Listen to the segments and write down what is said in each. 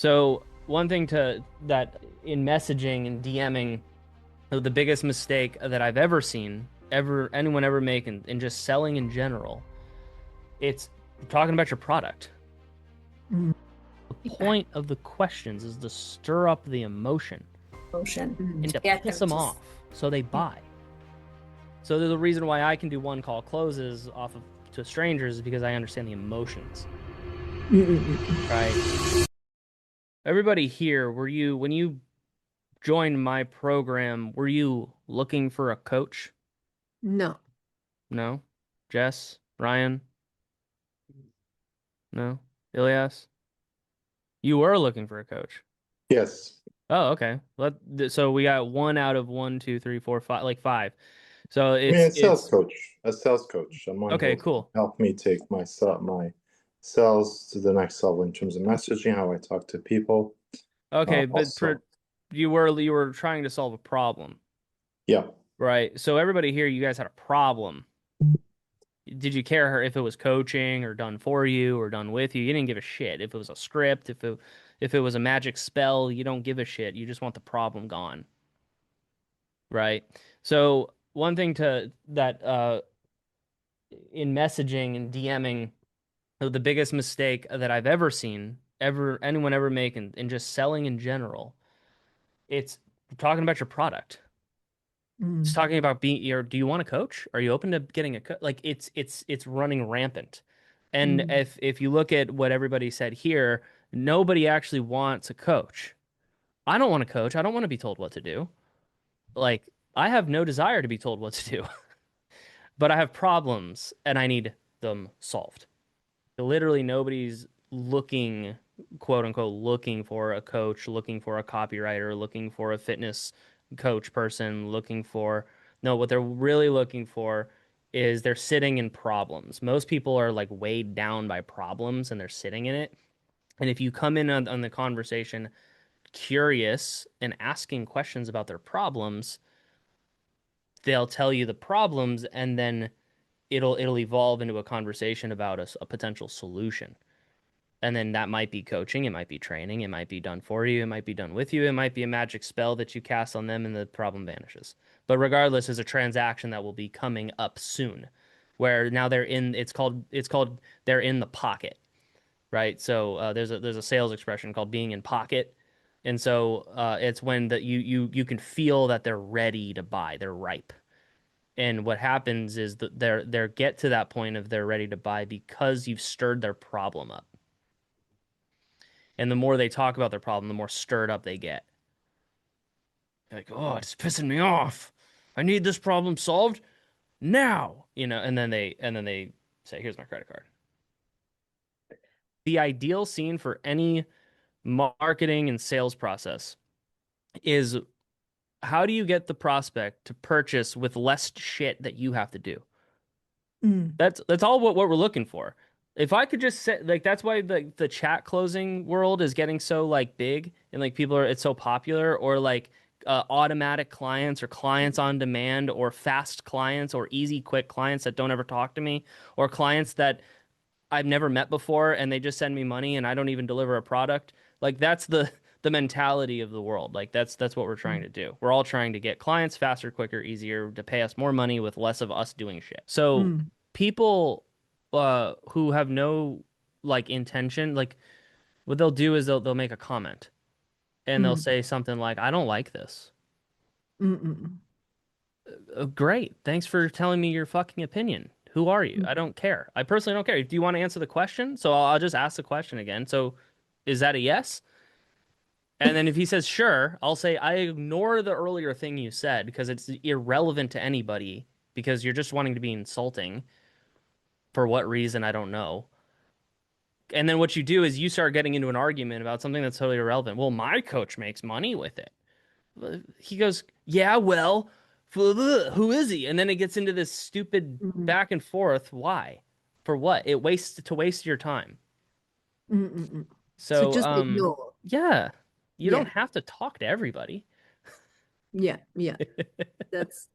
So one thing that in messaging and DMing, the biggest mistake that I've ever seen, anyone ever make in just selling in general, it's talking about your product. Mm, The yeah, point of the questions is to stir up the emotion motion and to to get piss them them to off so they yeah. buy. So there's a reason why I can do one call closes off of to strangers is because I understand the emotions, right? Everybody here, were you when you joined my program, were you looking for a coach? No. No. Jess? Ryan? No. Ilias? You were looking for a coach. Yes. Oh, okay. So we got one out of one, two, three, four, five, like five. So I mean, it's a sales coach, someone okay, who can cool. help me take my sales to the next level in terms of messaging, how I talk to people. Okay, but Also, you were trying to solve a problem, yeah, right? So everybody here, you guys had a problem. Did you care if it was coaching or done for you or done with you? You didn't give a shit. If it was a script, if it was a magic spell, you don't give a shit. You just want the problem gone, right? So one thing to that in messaging and DMing, the biggest mistake that I've ever seen, anyone ever make in just selling in general, it's talking about your product. It's Mm, talking about being or do you want a coach? Are you open to getting a coach? Like it's running rampant. And mm, if you look at what everybody said here, nobody actually wants a coach. I don't want a coach. I don't want to be told what to do. Like I have no desire to be told what to do, but I have problems and I need them solved. Literally nobody's looking, quote unquote, looking for a coach, looking for a copywriter, looking for a fitness coach person, looking for, no, what they're really looking for is they're sitting in problems. Most people are like weighed down by problems and they're sitting in it. And if you come in on the conversation curious and asking questions about their problems, they'll tell you the problems and then it'll evolve into a conversation about a potential solution. And then that might be coaching, it might be training, it might be done for you, it might be done with you, it might be a magic spell that you cast on them and the problem vanishes. But regardless, is a transaction that will be coming up soon, where now they're in. It's called they're in the pocket, right? So there's a sales expression called being in pocket, and so it's when that you can feel that they're ready to buy, they're ripe. And what happens is that they're get to that point of they're ready to buy because you've stirred their problem up. And the more they talk about their problem, the more stirred up they get. Like, oh, it's pissing me off. I need this problem solved now. And then they say, here's my credit card. The ideal scene for any marketing and sales process is how do you get the prospect to purchase with less shit that you have to do? mm, That's all what we're looking for. If I could just say like that's why the chat closing world is getting so like big and like people are it's so popular or like automatic clients or clients on demand or fast clients or easy quick clients that don't ever talk to me or clients that I've never met before and they just send me money and I don't even deliver a product. Like that's the mentality of the world. Like that's what we're trying mm, to do. We're all trying to get clients faster, quicker, easier to pay us more money with less of us doing shit. So mm, people who have no like intention, like what they'll do is they'll make a comment and they'll mm, say something like, "I don't like this." mm, mm, Great. Thanks for telling me your fucking opinion. Who are you? mm. I don't care. I personally don't care. Do you want to answer the question? So I'll just ask the question again. So is that a yes? And then if he says sure, I'll say I ignore the earlier thing you said because it's irrelevant to anybody because you're just wanting to be insulting for what reason I don't know. And then what you do is you start getting into an argument about something that's totally irrelevant. Well, my coach makes money with it. He goes, yeah, well, who is he? And then it gets into this stupid Mm, back and forth. Why? For what? It wastes to waste your time. mm, mm, mm. So So, just ignore. yeah, you don't Yeah, have to talk to everybody. yeah, yeah. That's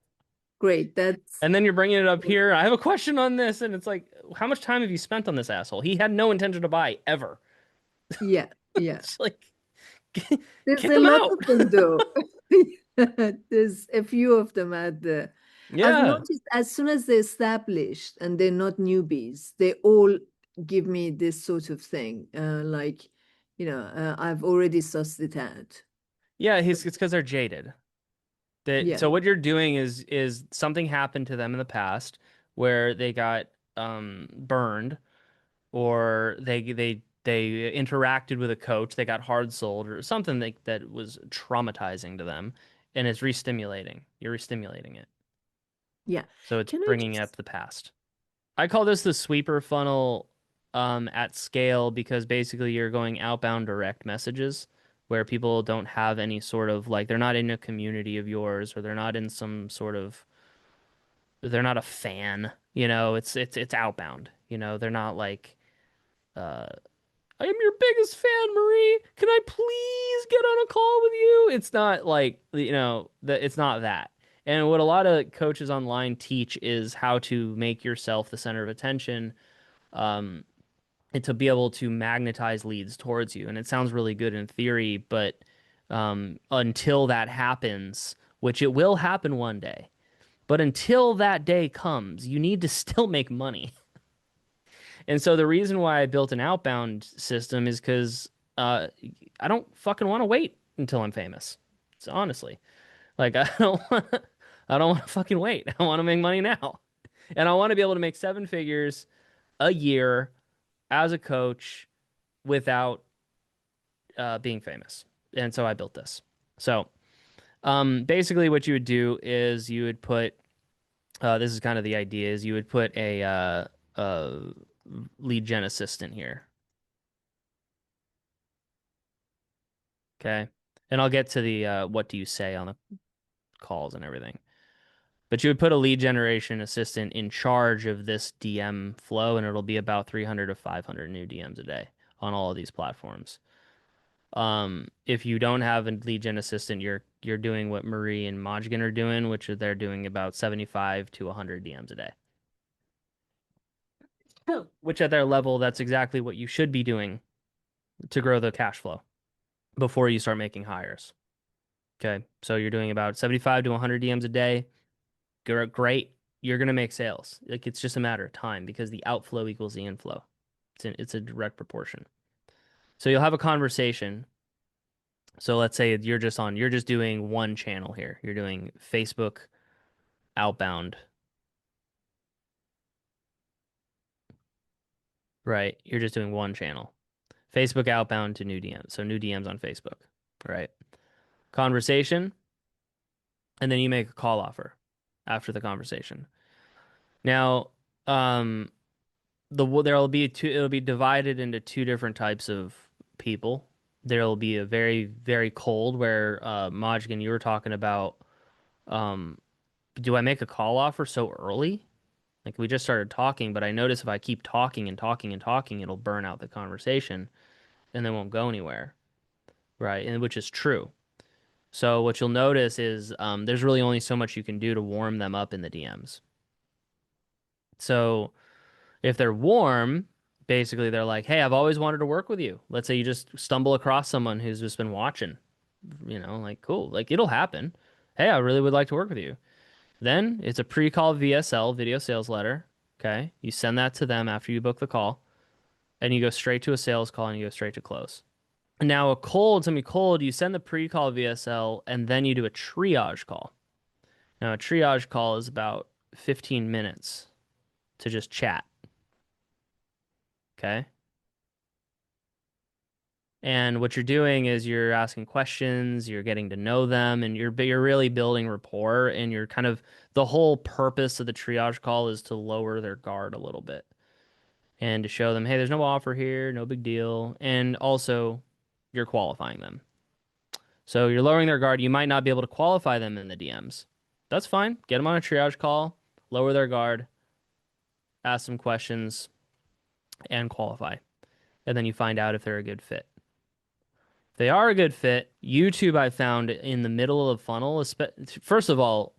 great. That's And then you're bringing it up here. I have a question on this, and it's like, how much time have you spent on this asshole? He had no intention to buy ever. yeah, yeah. It's like. There's Kick a them lot out. of them though. There's a few of them at the. I've Yeah. noticed as soon as they're established and they're not newbies, they all give me this sort of thing. Like, I've already sussed it out. Yeah, it's because they're jaded. Yeah, So what you're doing is something happened to them in the past where they got burned, or they interacted with a coach, they got hard sold or something that was traumatizing to them, and it's re-stimulating. You're re-stimulating it. yeah. So it's Can I bringing just up the past. I call this the sweeper funnel at scale because basically you're going outbound direct messages where people don't have any sort of like they're not in a community of yours, or they're not in some sort of they're not a fan, it's outbound. They're not like uh I am your biggest fan, Marie. Can I please get on a call with you? It's not like, it's not that. And what a lot of coaches online teach is how to make yourself the center of attention, um, and to be able to magnetize leads towards you. And it sounds really good in theory, but until that happens, which it will happen one day, but until that day comes, you need to still make money. And so the reason why I built an outbound system is because uh, I don't fucking want to wait until I'm famous. So honestly, like I don't want to fucking wait. I want to make money now, and I want to be able to make seven figures a year as a coach without being famous. And so I built this. So basically, what you would do is you would put this is kind of the idea is you would put a lead gen assistant here. Okay. And I'll get to the what do you say on the calls and everything. But you would put a lead generation assistant in charge of this DM flow, and it'll be about 300 to 500 new DMs a day on all of these platforms. If you don't have a lead gen assistant, you're doing what Marie and Majgan are doing, which is they're doing about 75 to 100 DMs a day. Which at their level, that's exactly what you should be doing to grow the cash flow before you start making hires. Okay. So you're doing about 75 to 100 DMs a day. Great. You're going to make sales. Like it's just a matter of time because the outflow equals the inflow. It's a direct proportion. So you'll have a conversation. So let's say you're just doing one channel here. You're doing Facebook outbound, right? You're just doing one channel. Facebook outbound to new DMs. So new DMs on Facebook, right? Conversation, and then you make a call offer after the conversation. Now, um, there'll be two, it'll be divided into two different types of people. There'll be a very, very cold where Majgan, you were talking about, um, do I make a call offer so early? Like we just started talking, but I notice if I keep talking and talking and talking, it'll burn out the conversation and they won't go anywhere, right? And which is true. So what you'll notice is there's really only so much you can do to warm them up in the DMs. So if they're warm, basically they're like, "Hey, I've always wanted to work with you." Let's say you just stumble across someone who's just been watching, like cool, like it'll happen. Hey, I really would like to work with you. Then it's a pre-call VSL, video sales letter. Okay, you send that to them after you book the call, and you go straight to a sales call and you go straight to close. Now, a cold, semi-cold, you send the pre-call VSL and then you do a triage call. Now, a triage call is about 15 minutes to just chat. Okay. And what you're doing is you're asking questions, you're getting to know them, and you're really building rapport. And you're kind of the whole purpose of the triage call is to lower their guard a little bit and to show them, hey, there's no offer here, no big deal. And also, you're qualifying them. So you're lowering their guard. You might not be able to qualify them in the DMs. That's fine. Get them on a triage call, lower their guard, ask some questions, and qualify. And then you find out if they're a good fit. If they are a good fit, YouTube I found in the middle of the funnel. First of all,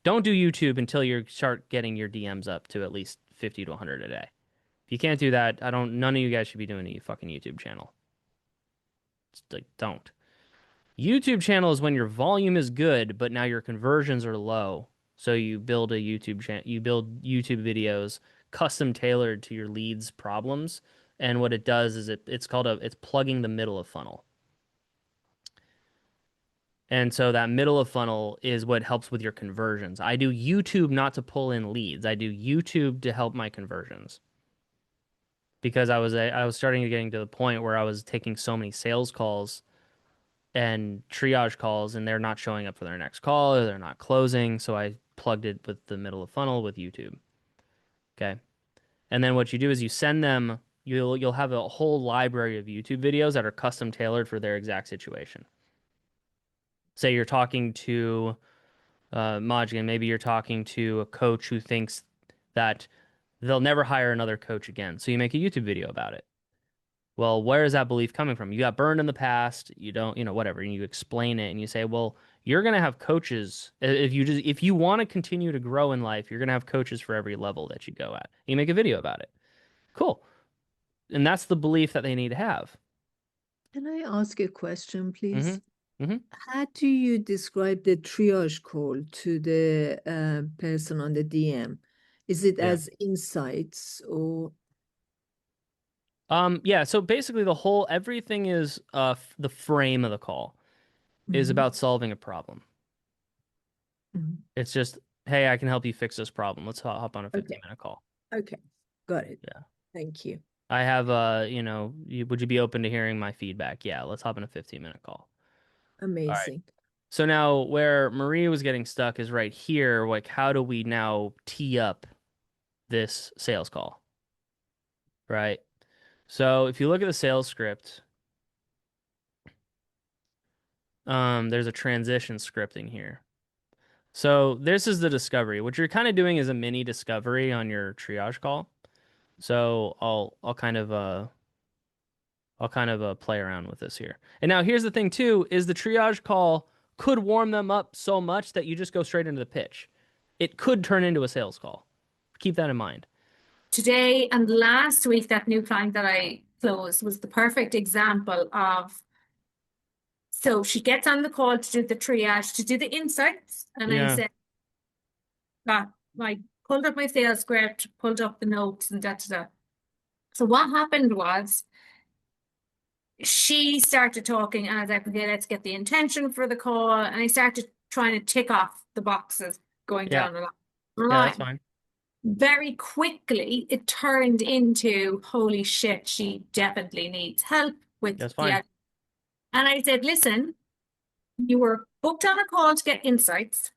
don't do YouTube until you start getting your DMs up to at least 50 to 100 a day. If you can't do that, none of you guys should be doing a fucking YouTube channel. Just like don't. YouTube channel is when your volume is good, but now your conversions are low. So you build a YouTube channel, you build YouTube videos custom tailored to your leads problems. And what it does is it's plugging the middle of funnel. And so that middle of funnel is what helps with your conversions. I do YouTube not to pull in leads. I do YouTube to help my conversions because I was starting to getting to the point where I was taking so many sales calls and triage calls and they're not showing up for their next call or they're not closing. So I plugged it with the middle of funnel with YouTube. Okay. And then what you do is you send them, you'll have a whole library of YouTube videos that are custom tailored for their exact situation. Say you're talking to Majid, maybe you're talking to a coach who thinks that they'll never hire another coach again. So you make a YouTube video about it. Well, where is that belief coming from? You got burned in the past, you don't, whatever, and you explain it and you say, well, you're going to have coaches. If you want to continue to grow in life, you're going to have coaches for every level that you go at. You make a video about it. Cool. And that's the belief that they need to have. Can I ask a question, please? Mm-hmm. How do you describe the triage call to the person on the DM? Is it Yeah. as insights or? Yeah, so basically everything is the frame of the call is Mhm, about solving a problem. mhm. It's just, hey, I can help you fix this problem. Let's hop on a Okay, 15-minute call. okay, got it. Yeah. Thank you. I have would you be open to hearing my feedback? Yeah, let's hop on a 15-minute call. All right. Amazing. So now where Maria was getting stuck is right here. Like, how do we now tee up this sales call? Right? So if you look at the sales script, there's a transition scripting here. So this is the discovery. What you're kind of doing is a mini discovery on your triage call. So I'll kind of play around with this here. And now here's the thing too, is the triage call could warm them up so much that you just go straight into the pitch. It could turn into a sales call. Keep that in mind. Today and last week, that new client that I closed was the perfect example of. So she gets on the call to do the triage, to do the insights, and I Yeah. said, I pulled up my sales script, pulled up the notes, and da da da. So what happened was she started talking, and I was like, okay, let's get the intention for the call, and I started trying to tick off the boxes going Yeah. down the Yeah, that's line. fine. Very quickly, it turned into, holy shit, she definitely needs help with That's the. fine. And I said, listen, you were booked on a call to get insights.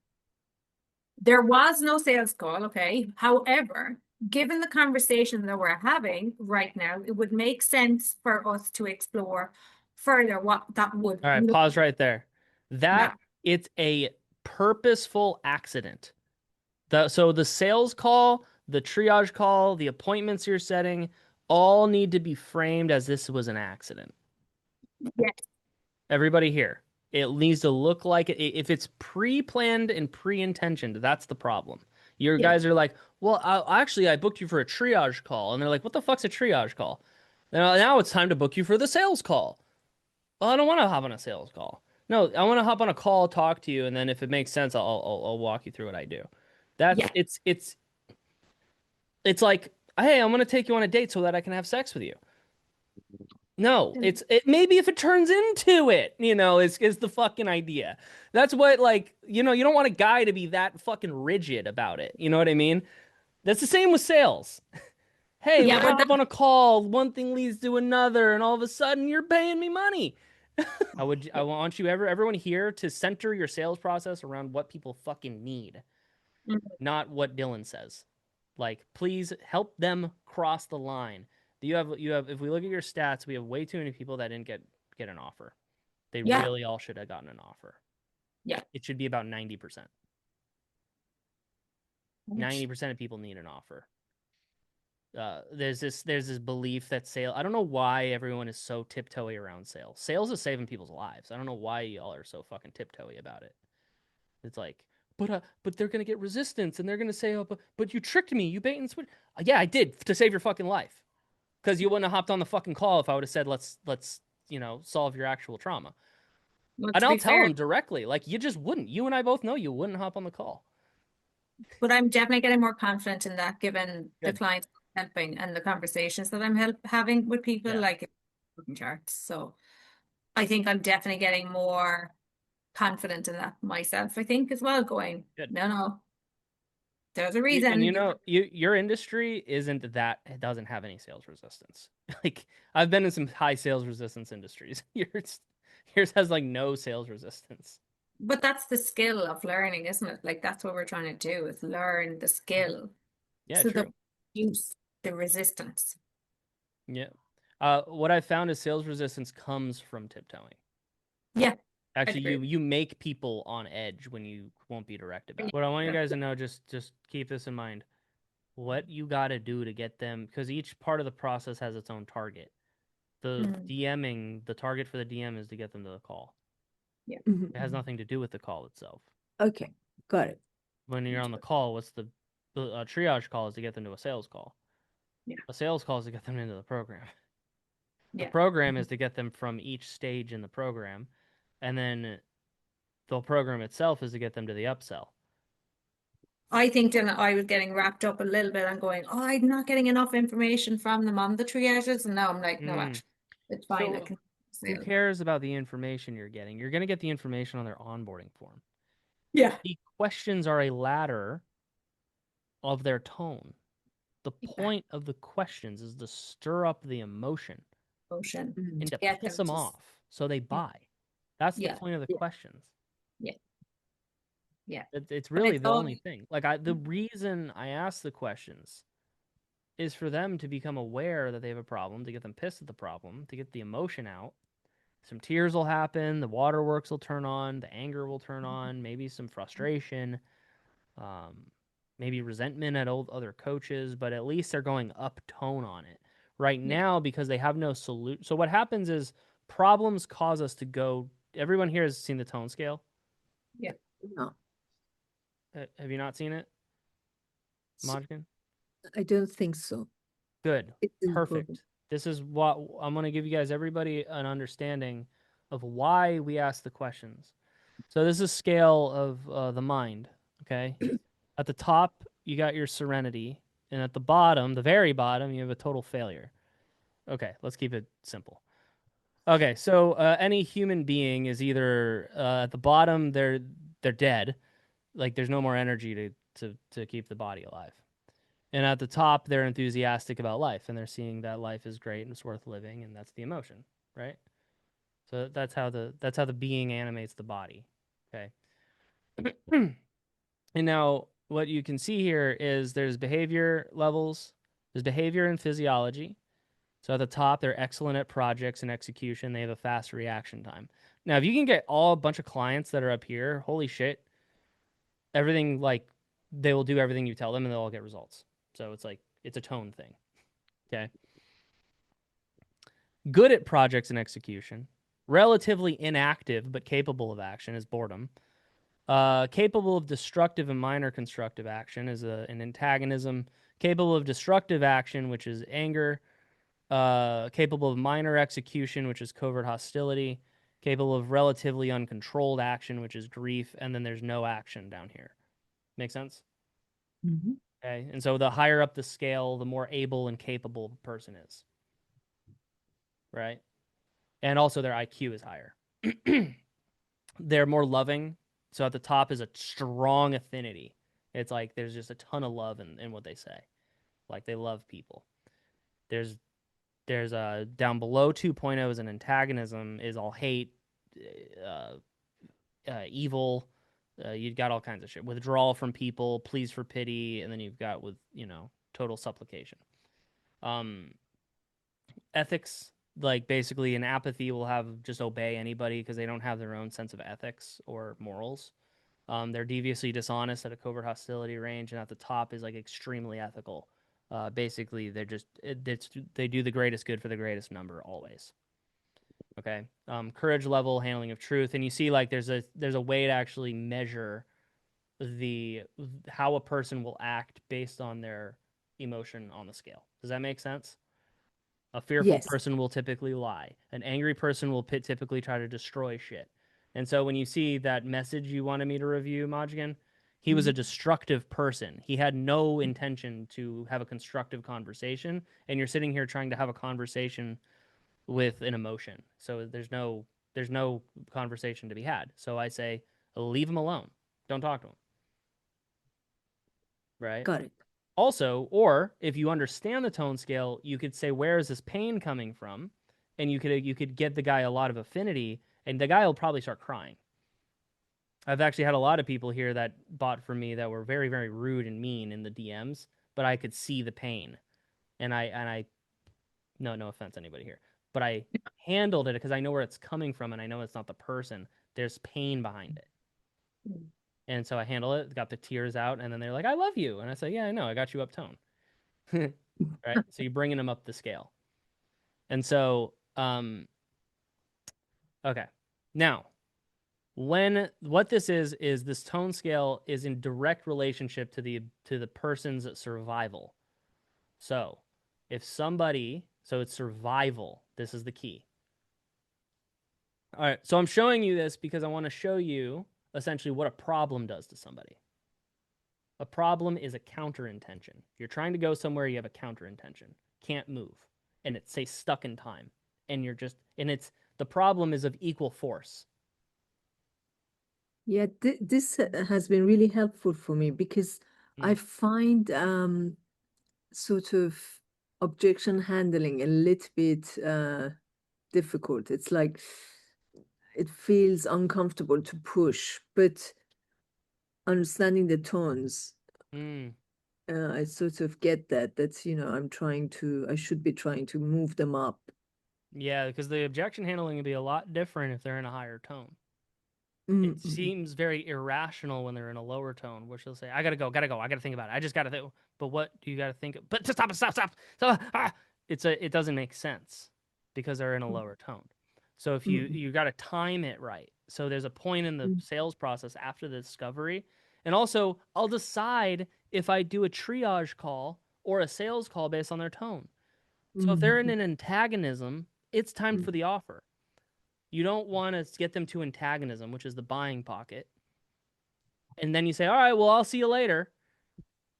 There was no sales call, okay? However, given the conversation that we're having right now, it would make sense for us to explore further what that would All right, look pause right there. like. It's a purposeful accident. So the sales call, the triage call, the appointments you're setting, all need to be framed as this was an accident. Yes. Everybody here, it needs to look like it. If it's pre-planned and pre-intentioned, that's the problem. Your Yeah. guys are like, well, I booked you for a triage call. And they're like, what the fuck's a triage call? Now it's time to book you for the sales call. Well, I don't want to hop on a sales call. No, I want to hop on a call, talk to you, and then if it makes sense, I'll walk you through what I do. Yeah. It's like, hey, I'm gonna take you on a date so that I can have sex with you. No, maybe if it turns into it, is the fucking idea. That's what you don't want a guy to be that fucking rigid about it. You know what I mean? That's the same with sales. Hey, Yeah, we're gonna hop on a call, one thing leads to another, and all of a sudden you're paying me money. I want everyone here to center your sales process around what people fucking need, not what Dylan says. Like, please help them cross the line. If we look at your stats, we have way too many people that didn't get an offer. They Yeah. really all should have gotten an offer. Yeah. It should be about 90%. 90% of people need an offer. There's this belief that I don't know why everyone is so tiptoey around sales. Sales is saving people's lives. I don't know why y'all are so fucking tiptoey about it. It's like, but they're gonna get resistance and they're gonna say, oh, but you tricked me, you bait and switch. Yeah, I did to save your fucking life. Because you wouldn't have hopped on the fucking call if I would have said, let's solve your actual trauma. Well, And to I'll be tell fair, them directly. Like, you just wouldn't. You and I both know you wouldn't hop on the call. but I'm definitely getting more confident in that given the Good. clients I'm helping and the conversations that I'm having with people, Yeah. like cooking charts. So I think I'm definitely getting more confident in that myself, I think, as well, going, Good. no, there's a And reason. you know, your industry isn't that, it doesn't have any sales resistance. Like, I've been in some high sales resistance industries. Yours has like no sales resistance. But that's the skill of learning, isn't it? Like that's what we're trying to do is learn the skill. Yeah, So the true. use the resistance. Yeah. What I found is sales resistance comes from tiptoeing. Yeah, I Actually, agree. you make people on edge when you won't be direct about it. What I want you guys to know, just keep this in mind. What you got to do to get them, because each part of the process has its own target. The Mm, DMing, the target for the DM is to get them to the call. yeah. It has Mhm. nothing to do with the call itself. Okay, got it. When you're on the call, what's the triage call is to get them to a sales call. Yeah. A sales call is to get them into the program. The Yeah. program is to get them from each stage in the program, and then the program itself is to get them to the upsell. I think then I was getting wrapped up a little bit and going, oh, I'm not getting enough information from them on the triages. And now I'm like, no, Mm. actually, it's fine. I So can who sell. cares about the information you're getting? You're going to get the information on their onboarding form. Yeah. The questions are a ladder of their tone. The Exactly. point of the questions is to stir up the emotion Motion Mhm. and to to get piss them them to, off so they yeah, buy. That's the yeah, point of the Yeah. questions. yeah, yeah. It's And really it's the all, only thing. Like, the reason I ask the questions is for them to become aware that they have a problem, to get them pissed at the problem, to get the emotion out. Some tears will happen, the waterworks will turn on, the anger will turn on, maybe some frustration, um, maybe resentment at other coaches, but at least they're going up tone on it. Right yeah, now, because they have no solution. So what happens is problems cause us to go. Everyone here has seen the tone scale. yeah. No, Have you not seen it, s- Modkin? I don't think so. Good. It's in the program. Perfect. This is what I'm going to give you guys, everybody, an understanding of why we ask the questions. So this is a scale of the mind. Okay. At the top, you got your serenity, and at the bottom, the very bottom, you have a total failure. Okay, let's keep it simple. Okay, so any human being is either at the bottom, they're dead, like there's no more energy to keep the body alive. And at the top, they're enthusiastic about life, and they're seeing that life is great and it's worth living, and that's the emotion, right? So that's how the being animates the body. Okay. And now what you can see here is there's behavior levels, there's behavior and physiology. So at the top, they're excellent at projects and execution. They have a fast reaction time. Now, if you can get a bunch of clients that are up here, holy shit, everything, like, they will do everything you tell them and they'll all get results. So it's like it's a tone thing. Okay. Good at projects and execution. Relatively inactive but capable of action is boredom. Capable of destructive and minor constructive action is an antagonism. Capable of destructive action, which is anger. Capable of minor execution, which is covert hostility. Capable of relatively uncontrolled action, which is grief. And then there's no action down here. Make sense? Mhm. Okay. And so the higher up the scale, the more able and capable the person is. Right? And also their IQ is higher. They're more loving. So at the top is a strong affinity. It's like there's just a ton of love in what they say. Like they love people. There's down below 2.0 is an antagonism, is all hate, uh, evil. You've got all kinds of shit. Withdrawal from people, pleas for pity, and then you've got with total supplication. Um, Ethics, like basically an apathy will have just obey anybody because they don't have their own sense of ethics or morals. They're deviously dishonest at a covert hostility range, and at the top is like extremely ethical. Basically, they do the greatest good for the greatest number always. Okay. Courage level, handling of truth, and you see like there's a way to actually measure the how a person will act based on their emotion on the scale. Does that make sense? A fearful Yes. person will typically lie. An angry person will typically try to destroy shit. And so when you see that message you wanted me to review, Majgan, he was a destructive person. He had no intention to have a constructive conversation, and you're sitting here trying to have a conversation with an emotion. So there's no conversation to be had. So I say, leave him alone. Don't talk to him. Right? Got it. Also, or if you understand the tone scale, you could say, where is this pain coming from? And you could get the guy a lot of affinity, and the guy will probably start crying. I've actually had a lot of people here that bought from me that were very, very rude and mean in the DMs, but I could see the pain. And I no offense anybody here, but I handled it because I know where it's coming from and I know it's not the person. There's pain behind it. And so I handle it, got the tears out, and then they're like, I love you. And I say, yeah, I know, I got you up tone. Right? So you're bringing them up the scale. And so, okay. Now, what this is this tone scale is in direct relationship to the person's survival. So so it's survival. This is the key. All right, so I'm showing you this because I want to show you essentially what a problem does to somebody. A problem is a counter intention. You're trying to go somewhere, you have a counter intention. Can't move. And it's say stuck in time. And it's the problem is of equal force. Yeah, this has been really helpful for me because I find sort of objection handling a little bit difficult. It's like it feels uncomfortable to push, but understanding the tones, Mm. I sort of get that's, I should be trying to move them up. Yeah, because the objection handling would be a lot different if they're in a higher tone. It Mm-mm. seems very irrational when they're in a lower tone, which they'll say, I gotta go, I gotta think about it. I just gotta think. But what do you gotta think of? But stop. It doesn't make sense because they're in a lower tone. So if Mm-mm. you gotta time it right. So there's a point in the Mm. sales process after the discovery. And also I'll decide if I do a triage call or a sales call based on their tone. So if they're in Mm. an antagonism, it's time Mm. for the offer. You don't want to get them to antagonism, which is the buying pocket. And then you say, all right, well, I'll see you later.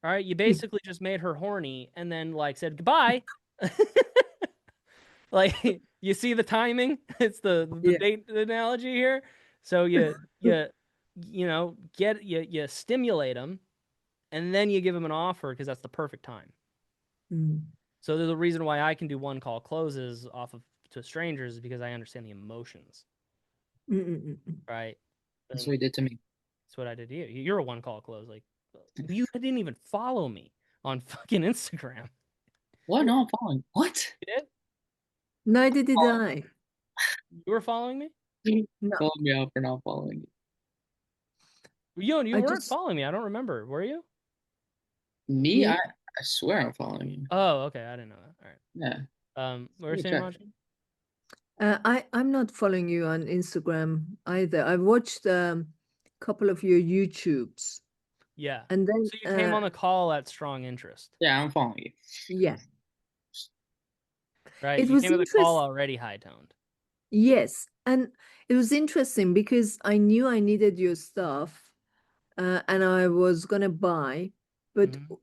All right. You basically just made her horny and then like said goodbye. Like you see the timing? It's the Yeah. date analogy here. So you stimulate them and then you give them an offer because that's the perfect time. Mm. So there's a reason why I can do one call closes off of to strangers is because I understand the emotions, Mm-mm. right? That's And what he did to me. that's what I did to you. You're a one call close. Like you didn't even follow me on fucking Instagram. What? No, I'm following. What? You did? Neither did I. You were following me? No, Call me out for not following You I weren't just following me. I don't remember. Were you? you. Me? me. I swear I'm following you. Oh, okay. I didn't know that. All right. Yeah. What were you Let me saying, check. Majin? I'm not following you on Instagram either. I've watched a couple of your YouTubes, Yeah. and then So you came on the call at strong interest, Yeah, I'm following you. yeah, right? it You was came to the call interesting. already high toned. Yes, and it was interesting because I knew I needed your stuff, and I was gonna buy, but Mm-hmm.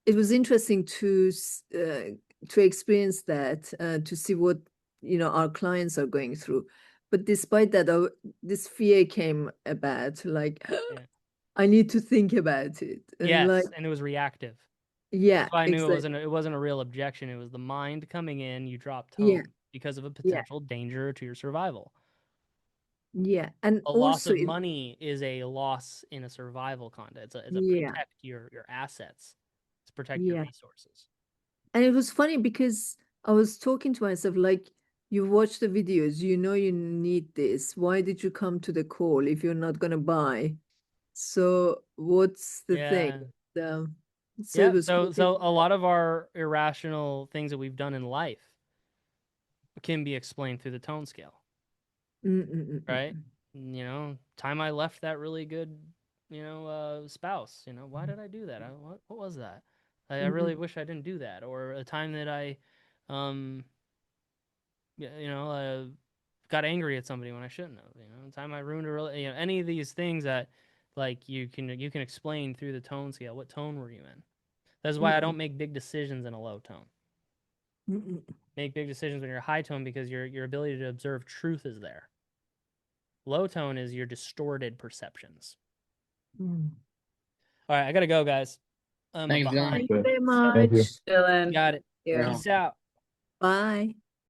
it was interesting to experience that, to see what our clients are going through. But despite that, this fear came about, like Yeah. I need to think about it, and like Yes, and it was reactive. yeah, That's why I knew exactly, it wasn't a real objection. It was the mind coming in. You dropped yeah, tone because of a yeah, potential danger to your survival. yeah, and A loss also of money is a loss in a survival context. It's a yeah, protect your assets. It's protect your yeah. resources. And it was funny because I was talking to myself, like, you watch the videos, you need this. Why did you come to the call if you're not going to buy? So what's the thing? Yeah. Um, so it Yeah. was So a lot of our irrational things that we've done in life can be explained through the tone scale, Mm, mm, mm, right? mm, Time I left that really good, spouse. Why did I do that? What was that? I mm, really mm, wish I didn't do that. Or a time that I, um, yeah, got angry at somebody when I shouldn't have. You know, the time I ruined a any of these things that like you can explain through the tone scale. What tone were you in? That's why I don't make big decisions in a low tone. Make big decisions when you're high tone because your ability to observe truth is there. Low tone is your distorted perceptions. All right, I gotta go, guys. I'm Thanks, Dylan. behind. Thank you very Thank you. much, Dylan. Got it. Yeah. Yeah. Peace out. Bye.